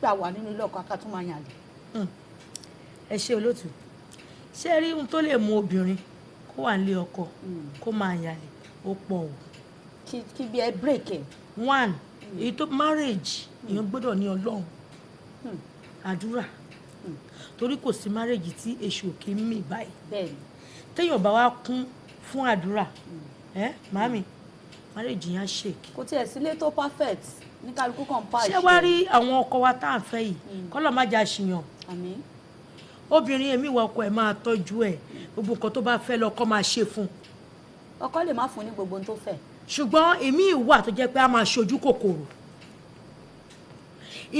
pé a wà nínú ilé ọkọ ká tún máa yàn lè. ẹ ṣe olóòtú ṣé rí ohun tó lè mú obìnrin kó wà nílé ọkọ kó máa yàn lè ó pọ̀ o. kí bí ẹ break ẹ. one èyí tó marriage èèyàn gbọ́dọ̀ ní Ọlọ́run àdúrà torí kò sí marriage tí èṣù ò kì í mì báyìí. bẹ́ẹ̀ni. téèyàn bá wá kún fún àdúrà màámi marriage yẹn á shake. kò tiẹ̀ sílé tó perfect ní kálukú kan pa ìṣe. ṣé wàá rí àwọn ọkọ wa tá à ń fẹ́ yìí kọ́lọ̀ má jà ṣìyàn. àmín. obìnrin èmi ìwà ọkọ ẹ̀ máa tọ́jú ẹ̀ gbogbo nǹkan tó bá fẹ́ lọ́kọ máa ṣe fún un. ọkọ lè má fún ní gbogbo ohun tó fẹ́. ṣùgbọ́n èmi ìwà tó jẹ́ pé a máa ṣojú kòkòrò.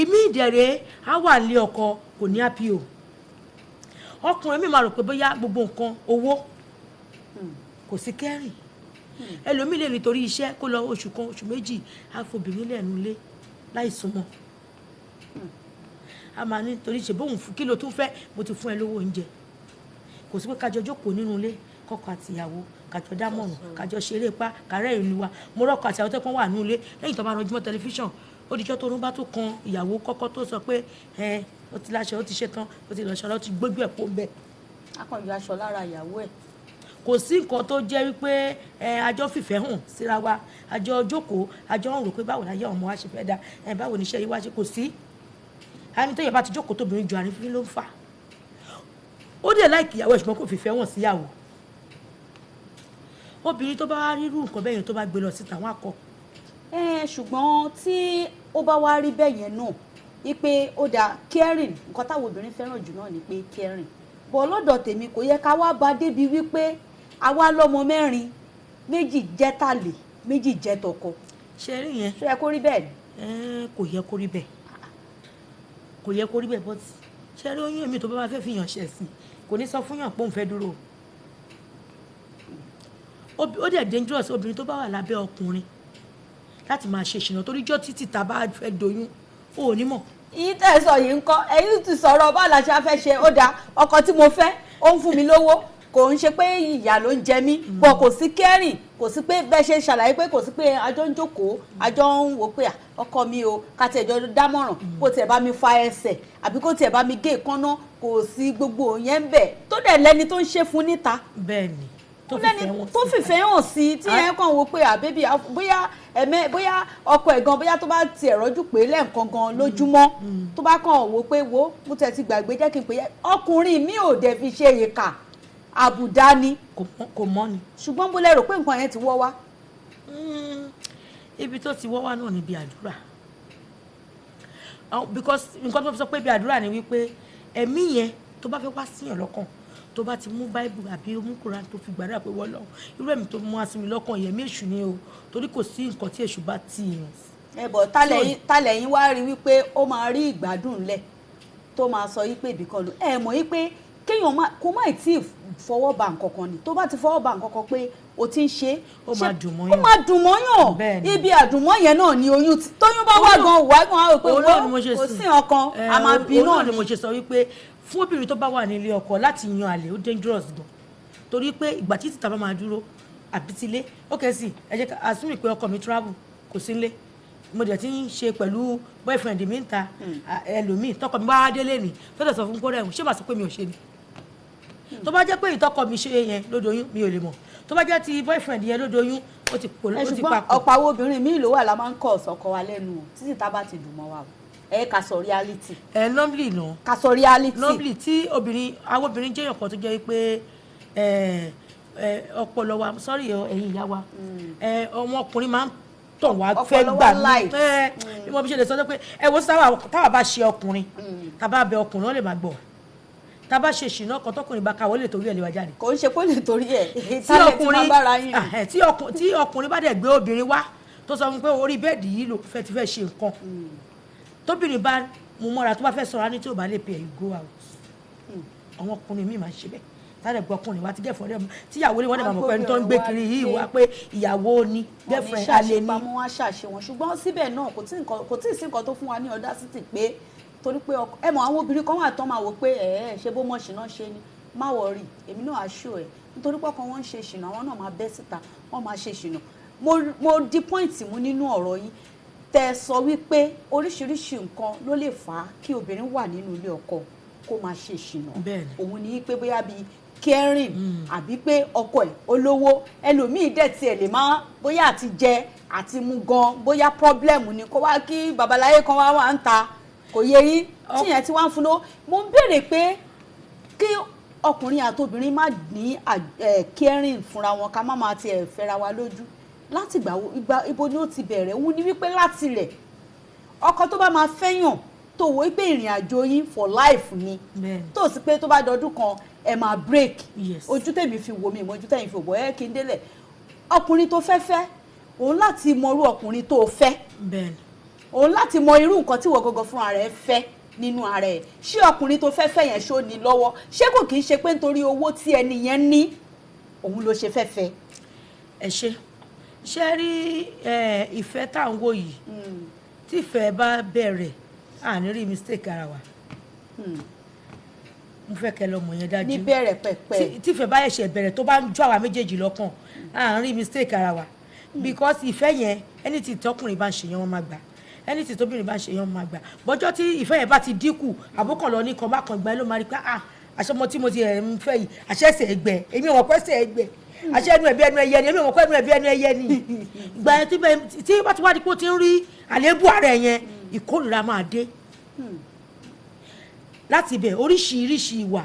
ìmí ìdẹ̀rẹ̀ á wà nílé ọkọ kò ní àpì o. ọkùnrin mi máa rò pé bóyá gbogbo nǹkan owó kò sí kẹ́rìn. ẹlòmíì lè nítorí iṣẹ́ kó lọ oṣù kan oṣù méjì á fobìnrin lẹ́nu ilé láì súnmọ́. a máa ní torí ṣe bóun fún kí ló tún fẹ́ mo ti fún ẹ lówó oúnjẹ. kò sí pé kájọ jókòó nínú ilé kọ́kọ àtìyàwó kájọ dámọ̀ràn kájọ ṣeré pa kárẹ́ ìlú wa mo rọ́kọ àti àwọn tẹ́kọ̀ wà nínú ilé lẹ́yìn tó bá rọjúmọ́ tẹlifíṣàn ó dijọ́ tó ń bá tó kan ìyàwó kọ́kọ́ tó sọ pé ó ti láṣẹ ó ti ṣe tán ó ti lọ́ṣọ́ ó ti gbójú ẹ̀ pọ̀ bẹ́ẹ̀. akọ̀yọ aṣọ lára ìyàwó ẹ̀. kò sí nǹkan tó jẹ́ wípé àjọ fìfẹ́ hàn síra wa àjọ jókòó àjọ ń rò pé báwo láyé ọmọ wa ṣe fẹ́ da báwo níṣẹ́ yìí wá ṣe kò sí. àní tó yẹ bá ti jókòó tóbìnrin ju àrífín ló ń fà. ó dẹ̀ láìkì ìyàwó ẹ̀ ṣùgbọ́n kò fìfẹ́ hàn síyàwó. obìnrin tó bá wá rírú nǹkan bẹ́ẹ̀ yẹn tó bá gbé lọ síta wọn akọ. ṣùgbọ́n tí ó bá wá rí bẹ́ẹ̀ yẹn náà wípé ó dáa caring nǹkan táwọn obìnrin fẹ́ràn jù náà ni pé caring bọ̀ lọ́dọ̀ tèmi kò yẹ ká wá bá débi wípé àwa lọ́mọ mẹ́rin méjì jẹ́ tàlè méjì jẹ́ tọkọ. ṣe rí yẹn. ṣé yẹ kó rí bẹ́ẹ̀ ni. kò yẹ kó rí bẹ́ẹ̀ kò yẹ kó rí bẹ́ẹ̀ bọ́tì ṣe rí oyún èmi tó bá fẹ́ fi yàn ṣẹ̀ sí kò ní sọ fún yàn pé òun fẹ́ dúró. ó dẹ̀ dangerous obìnrin tó bá wà lábẹ́ ọkùnrin láti máa ṣe ìṣìnà torí jọ́ títí tá a bá fẹ́ doyún ó ní mọ̀. yìí tẹ̀ sọ yìí ń kọ́ ẹ̀yin ti sọ̀rọ̀ báwo la ṣe fẹ́ ṣe ó dáa ọkọ tí mo fẹ́ ó ń fún mi lówó kò ń ṣe pé ìyà ló ń jẹ mí bọ̀ kò sí kẹ́rìn kò sí pé bẹ́ẹ̀ ṣe ṣàlàyé pé kò sí pé àjọ ń jókòó àjọ ń wò pé ọkọ mi o ká tiẹ̀ jọ dámọ̀ràn kó tiẹ̀ bá mi fa ẹsẹ̀ àbí kó tiẹ̀ bá mi gé ìkánná kò sí gbogbo yẹn ń bẹ̀ tó dẹ̀ lẹ́ni tó ń ṣe fún níta. bẹ́ẹ̀ni tó fìfẹ́ hàn sí tí ẹ kàn wò pé àbẹ́bí bóyá ọkọ ẹ̀ gan bóyá tó bá tiẹ̀ rọ́jú pé lẹ́ẹ̀kan gan lójúmọ́ tó bá kàn wò pé wo mo tẹ̀ ti gbàgbé jẹ́ kí n pè é ọkùnrin mi ò dẹ̀ fi ṣe ìkà àbùdá ni kò mọ́ ni. ṣùgbọ́n bó lẹ rò pé nǹkan yẹn ti wọ́ wá. ibi tó ti wọ́ wá náà níbi àdúrà because nǹkan tó fi sọ pé ibi àdúrà ni wípé ẹ̀mí yẹn tó bá fẹ́ wá síyàn lọ́kàn tó bá ti mú báìbù àbí mú Kùránì tó fi gbàdúrà pé wọ́n lọ irú ẹ̀mí tó mú àsìmí lọ́kàn yẹ̀mí èṣù ni o torí kò sí nǹkan tí èṣù bá tì yàn. bọ̀ tálẹ̀ yín wá rí wípé ó máa rí ìgbádùn lẹ̀ tó máa sọ yí pé ibìkan ló mọ̀ yí pé kéèyàn kó má tí ì fọwọ́ ba nǹkan kan ni tó bá ti fọwọ́ ba nǹkan kan pé o ti ń ṣe ó máa dùn mọ́yàn ibi àdùnmọ́ yẹn náà ni oyún tóyún bá wà gan wà gan á rò pé kò sí ọkàn àmàbí náà ni mo ṣe sọ wípé fún obìnrin tó bá wà nílé ọkọ láti yan àlè ó dangerous gan torí pé ìgbà tí tìta bá máa dúró àbí tilé ó kẹ́sì ẹ jẹ́ ká assume pé ọkọ mi travel kò sí nílé mo dẹ̀ ti ń ṣe pẹ̀lú boyfriend mi ń ta ẹlòmíì tọkọ mi bá wá délé ni fẹ́tẹ̀ sọ fún kó rẹ̀ ṣé màá sọ pé mi ò ṣe ni tó bá jẹ́ pé ìtọ́kọ mi ṣe yẹn lódoyún mi ò lè mọ̀ tó bá jẹ́ ti boyfriend yẹn lódoyún ó ti papọ̀. ṣùgbọ́n ọ̀pọ̀ àwọn obìnrin míì ló wà la máa ń kọ́ ọ̀sọ́kọ wa lẹ́nu títí tá a bá ti dùn mọ́ wa o ká sọ reality. normally no. ká sọ reality. normally tí àwọn obìnrin jẹ́ ọ̀kan tó jẹ́ pé ọpọlọ wa sorry ẹ̀yin ìyá wa ọmọ ọkùnrin máa ń tàn wá fẹ́ gbà mí bí mo bí ṣe lè sọ pé wo táwa bá ṣe ọkùnrin tá a bá bẹ ọkùnrin wọn lè máa gbọ́ tá a bá ṣe ṣìnà kan tọkùnrin bá kàwé lè torí ẹ̀ lè wá jáde. kò ń ṣe pé lè torí ẹ̀ tálẹ̀ tí máa bára yín. tí ọkùnrin bá dẹ̀ gbé obìnrin wá tó sọ fún pé orí bẹ́ẹ̀dì yìí ló fẹ́ ti fẹ́ ṣe nǹkan tóbìnrin bá mú mọ́ra tó bá fẹ́ sọ̀rọ̀ á ní tí ò bá lè pè é you go out àwọn ọkùnrin míì máa ń ṣe bẹ́ẹ̀ tálẹ̀ gbọ́ ọkùnrin wa ti gẹ̀fọ́ rẹ̀ tíyàwó ni wọ́n dẹ̀ máa mọ̀ pé ẹni tó ń gbé kiri yìí wá pé ìyàwó ni girlfriend alẹ́ ni. wọ́n wá ṣàṣe wọn ṣùgbọ́n síbẹ̀ náà kò tí ì sí nǹkan tó fún wa ní audacity pé torí pé àwọn obìnrin kan wà tán máa wò pé ṣe bó mọ̀ ṣìnà ṣe ni má wọrí èmi náà aṣọ ẹ̀ nítorí pé ọkàn wọn ń ṣe ṣìnà àwọn náà máa bẹ́ síta wọ́n máa ṣe ṣìnà mo di point mú nínú ọ̀rọ̀ yìí tẹ́ sọ wípé oríṣiríṣi nǹkan ló lè fà á kí obìnrin wà nínú ilé ọkọ kó máa ṣe ṣìnà òun ni pé bóyá bíi caring àbí pé ọkọ ẹ̀ olówó ẹlòmíì dẹ̀ tiẹ̀ lè máa bóyá àti jẹ àti mu gan bóyá problem ni kó wá kí babaláyé kan wá ń ta kò yẹ yín tíyẹn tí wọ́n ń fún lówó mo ń béèrè pé kí ọkùnrin àtobìnrin má ní caring fúnra wọn ká má máa tiẹ̀ fẹ́ra wa lójú láti ìgbà ibo ni ó ti bẹ̀rẹ̀ òun ni wípé láti rẹ̀ ọkọ tó bá máa fẹ́yàn tó wo wípé ìrìn àjò yín for life ni tó sì pé tó bá dọdún kan ẹ máa break ojú tèmi fi wò mí ìmọ̀ ojú tèmi fi wò ẹ́ kí n délẹ̀ ọkùnrin tó fẹ́ òun láti mọ irú ọkùnrin tó fẹ́ òun láti mọ irú nǹkan tí wọ́n gọ́gọ́ fúnra rẹ̀ fẹ́ nínú ara ẹ̀ ṣé ọkùnrin tó fẹ́ yẹn ṣó ní lọ́wọ́ ṣé kò kì í ṣe pé nítorí owó tí ẹni yẹn ní òun ló ṣe fẹ́. ẹ ṣe rí ìfẹ́ tá à ń wò yìí tí ìfẹ́ bá bẹ̀rẹ̀ àní rí mistake ara wa mo fẹ́ kẹ́ lọ́mọ yẹn dájú ní bẹ̀rẹ̀ pẹ̀pẹ̀ tí ìfẹ́ bá ẹ̀ṣẹ̀ bẹ̀rẹ̀ tó bá ń jó àwa méjèèjì lọ́kàn àní rí mistake ara wa because ìfẹ́ yẹn ẹni tí tọkùnrin bá ń ṣe yẹn wọ́n máa gbà ẹni tí tóbìnrin bá ń ṣe yẹn wọ́n máa gbà bọ́jọ́ tí ìfẹ́ yẹn bá ti dínkù àbúkàn lọ ní kan bá kan gbà ló máa rí pé àṣọmọ tí mo ti ń fẹ́ yìí àṣẹṣẹ ẹgbẹ́ èmi ò mọ̀ pẹ́sẹ̀ ẹgbẹ́ àṣẹ ẹnu ẹbí ẹnu ẹyẹ ni èmi ò mọ̀ pẹ́ ẹnu ẹbí ẹnu ẹyẹ ni ìgbà yẹn tí bá ti wá di pé ó ti ń rí àléébù ara ẹ̀ yẹn ìkórìíra máa dé láti ibẹ̀ oríṣiríṣi ìwà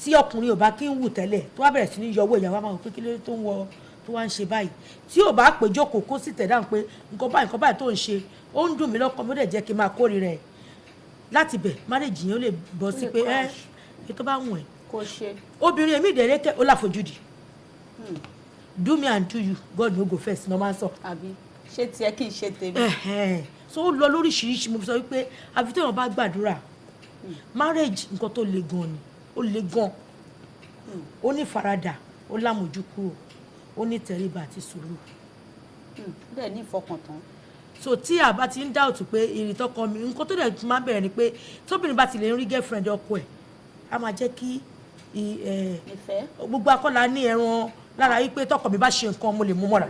tí ọkùnrin ò bá kí ń wù tẹ́lẹ̀ tó wá bẹ̀rẹ̀ sí ní yọwọ́ ìyàwó àmọ́ pé kí ló tó ń wọ tó wá ń ṣe báyìí tí ò bá pè jókòó kó sì tẹ̀ dáhùn pé nǹkan báyìí tó ń ṣe ó ń dùn mí lọ́kàn mo dẹ̀ jẹ́ kí n máa kórìíra ẹ̀ láti ibẹ̀ marriage yẹn ó lè bọ́ sí pé ẹ tó bá wù ẹ́ kò ṣe obìnrin èmi ìdẹ̀rẹ́kẹ́ ó láfojúdi do me and do you God no go first ní wọ́n máa ń sọ. àbí ṣé tiẹ̀ kì í ṣe tèmi. so ó lọ lóríṣiríṣi mo fi sọ wípé àfi téèyàn bá gbàdúrà marriage nǹkan tó le gan ni ó le gan ó ní faradà ó lámójúkúrò ó ní tẹríba àti sùúrù. bẹ́ẹ̀ ní ìfọkàntán. so tí a bá ti ń dáòtù pé ìrìntọ́kọ mi nǹkan tó dẹ̀ máa ń bẹ̀rẹ̀ ni pé tóbìnrin bá ti lè ń rí girlfriend ọkọ ẹ̀ a máa jẹ́ kí gbogbo akọ́la ní ẹran lára wípé tọkọ mi bá ṣe nǹkan mo lè mú mọ́ra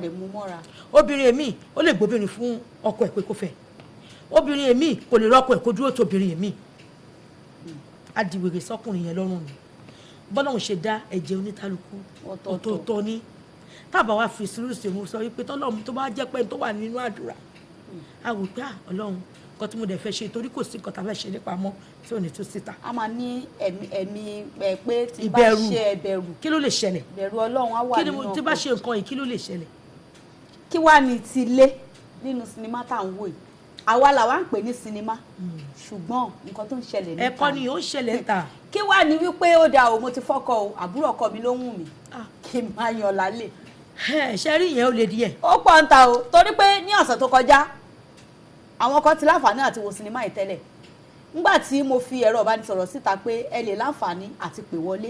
obìnrin èmi ó lè gbóbìnrin fún ọkọ ẹ̀ pé kó fẹ́ obìnrin èmi kò lè rọ́kọ ẹ̀ kó dúró tóbìnrin èmi adìwèrè sọkùnrin yẹn lọ́rùn mi bọ́lọ́hún ṣe dá ẹ̀jẹ̀ onítàlùkù ọ̀tọ̀ọ̀tọ̀ ni tábà wá fi sùúrù sí òun sọ wípé tọ́lọ́run tó bá jẹ́ pé tó wà nínú àdúrà a wò pé ọlọ́run nǹkan tí mo dẹ̀ fẹ́ ṣe torí kò sí nǹkan tá a fẹ́ ṣe nípa mọ́ tí ò ní tú síta. a máa ní ẹ̀mí pé tí bá ṣe ẹ̀bẹ̀rù kí ló lè ṣẹlẹ̀ bẹ̀rù ọlọ́run á wà nínú ọkọ̀ tí bá ṣe nǹkan yìí kí ló lè ṣẹlẹ̀. kí wàá ní ti lé nínú sinimá tá à ń wò yìí àwa làwa ń pè ní sinimá ṣùgbọ́n nǹkan tó ń ṣẹlẹ̀ níta ẹ̀kọ́ ni ó ń ṣẹlẹ̀ níta. kí wàá ní wípé ó da o mo ti fọ́kọ o àbúrò ọkọ mi ló wù mí kí n máa yan lálẹ́. ṣe rí ìyẹn ó le díẹ̀. ó pọ̀ ń ta o torí pé ní ọ̀sẹ̀ tó kọjá àwọn kan ti láǹfààní àti wo sinimá yìí tẹ́lẹ̀ nígbà tí mo fi ẹ̀rọ ìbánisọ̀rọ̀ síta pé ẹ lè láǹfààní àti pè wọlé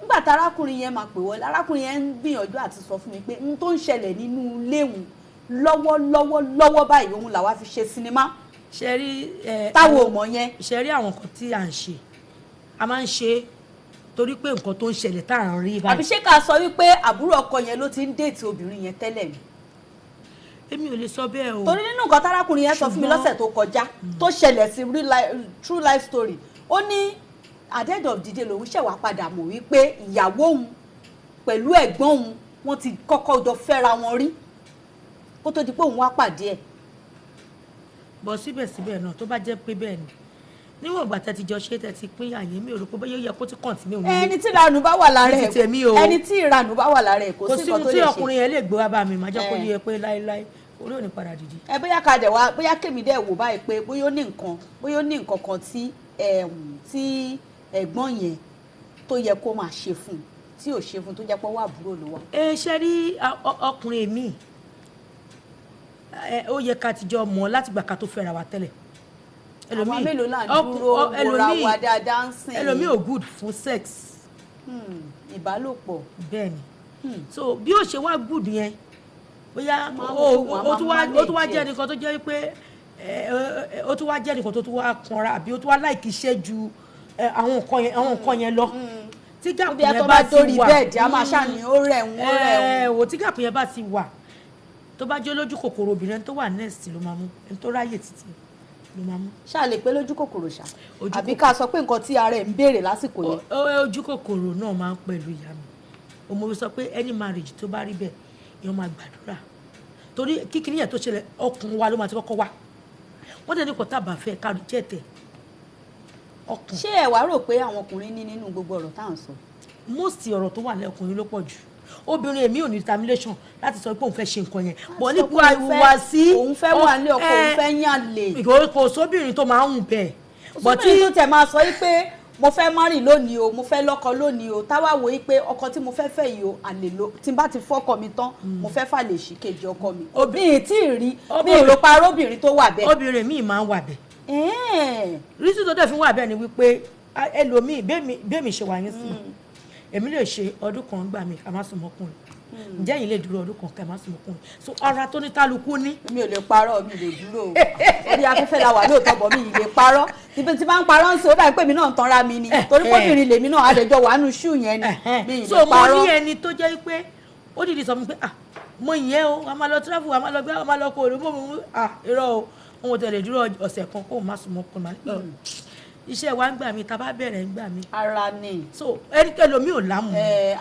nígbà tí arákùnrin yẹn máa pè wọlé arákùnrin yẹn ń gbìyànjú àti sọ fún mi pé n tó ń ṣẹlẹ̀ nínú léwu lọ́wọ́ báyìí òun làwa fi ṣe sinimá ṣe rí táwọn ò mọ̀ yẹn. ṣe rí àwọn nǹkan tí à ń ṣe a máa ń ṣe torí pé nǹkan tó ń ṣẹlẹ̀ tá à ń rí báyìí. àbí ṣé ká sọ wípé àbúrò ọkọ yẹn ló ti ń déètì obìnrin yẹn tẹ́lẹ̀ ni. èmi ò lè sọ bẹ́ẹ̀ o. torí nínú nǹkan tárákùnrin yẹn sọ fún mi lọ́sẹ̀ tó kọjá tó ṣẹlẹ̀ sí true life story ó ní at the end of the day lòun ṣẹ̀wá padà mọ̀ wípé ìyàwó òun pẹ̀lú ẹ̀gbọ́n òun wọ́n ti kọ́kọ́ jọ fẹ́ra wọn rí kó tó di pé òun wá pàdé ẹ̀. bọ̀ síbẹ̀síbẹ̀ náà tó bá jẹ́ pé bẹ́ẹ̀ ni níwọ̀n ìgbà tẹ́ ti jọ ṣe tẹ́ ti pín àyè mi ò rò pé bóyá ó yẹ kó ti kọ̀ǹtínú òun. ẹni tí ìranù bá wà lára ẹ̀ ẹni tí ìranù bá wà lára ẹ̀ kò sí nǹkan tó lè ṣe. kò sí ohun tí ọkùnrin yẹn lè gbé wá bá mi máa jẹ́ kó yẹ pé láéláé orí ò ní padà dìde. bóyá ká dẹ̀ wá bóyá kémi dẹ̀ wò báyìí pé bóyá ó ní nǹkan kan tí ẹ̀gbọ́n yẹn tó yẹ kó máa ṣe fún tí ò ṣe fún tó jẹ́ pé wà àbúrò ló wà. ṣe rí ọkùnrin mi ó yẹ ká ti jọ mọ̀ láti gbà ká tó fẹ́ra wa tẹ́lẹ̀. àwọn mélòó là ń dúró wòra wa dáadáa ń sìn. ẹlòmíì ò good fún sex. ìbálòpọ̀. bẹ́ẹ̀ni so bí ó ṣe wá good yẹn bóyá ó tún wá jẹ́ nìkan tó jẹ́ pé ó tún wá jẹ́ nìkan tó tún wá kanra àbí ó tún wá láìkí iṣẹ́ ju àwọn nǹkan yẹn lọ. tí gàpù yẹn bá ti wà bẹ́ẹ̀dì a máa ṣàní ó rẹ̀ wọ́n. tí gàpù yẹn bá ti wà tó bá jẹ́ lójú kòkòrò obìnrin tó wà next ló máa mú ẹni tó ráyè títí ló máa mú. ṣáà lè pé lójú kòkòrò ṣá àbí ká sọ pé nǹkan tí ara ẹ̀ ń béèrè lásìkò yẹn. ojú kòkòrò náà máa ń pẹ̀lú ìyá mi òmò sọ pé any marriage tó bá rí bẹ́ẹ̀ èèyàn máa gbàdúrà torí kíkiní yẹn tó ṣẹlẹ̀ ọkùnrin wa ló máa ti kọ́kọ́ wá wọ́n dẹ̀ ní kò tábà fẹ́ ká jẹ́ tẹ̀ ọkùnrin. ṣé ẹ wá rò pé àwọn ọkùnrin ní nínú gbogbo ọ̀rọ̀ tá à ń sọ. most ọ̀rọ̀ tó wà lẹ́kùnrin ló pọ̀ jù obìnrin èmi ò ní determination láti sọ pé òun fẹ́ ṣe nǹkan yẹn bọ̀ nípa ìwà sí òun fẹ́ wà ní ọkọ òun fẹ́ yàn lè. kò sóbìnrin tó máa ń hùn bẹ́ẹ̀. sóbìnrin tó tẹ̀ máa sọ yìí pé mo fẹ́ márì lónìí o mo fẹ́ lọ́kọ lónìí o táwa wò yí pé ọkọ tí mo fẹ́ fẹ́ yìí o àlè ló tí n bá ti fọ́kọ mi tán mo fẹ́ fà lè ṣì kejì ọkọ mi. obìnrin tí ì rí mi ìrò parọ́ obìnrin tó wà bẹ́ẹ̀. obìnrin mi máa ń wà bẹ́ẹ̀. rísí tó dẹ̀ fi wà bẹ́ẹ̀ ni wípé ẹlòmíì bẹ́ẹ̀ mi ṣe wà yín sí èmi lè ṣe ọdún kan gbà mí ká má sùn mọ́kùnrin ǹjẹ́ yìí lè dúró ọdún kan ká má sùn mọ́kùnrin so ara tó ní kálukú ní. mi ò lè parọ́ mi lè dúró o orí afẹ́fẹ́ la wà lóòótọ́ bọ̀ mi ì lè parọ́ tí bá ń parọ́ ń sọ ó dàbí pé mi náà ń tanra mi ni torí pọ́bìnrin lèmi náà àdẹjọ́ wà nù ṣú yẹn ni mi ì lè parọ́. so mo ní ẹni tó jẹ́ pé ó dìde sọ fún mi pé mo yẹn o a máa lọ travel a máa lọ gbé a máa lọ kó olùkó mi irọ́ o òun tẹ̀lé dúró ọ̀sẹ̀ kan kó má sùn mọ́kùnrin iṣẹ́ wa ń gbà mí tá a bá bẹ̀rẹ̀ ń gbà mí. ara ni. so ẹnikẹ́ni omi ò lámù.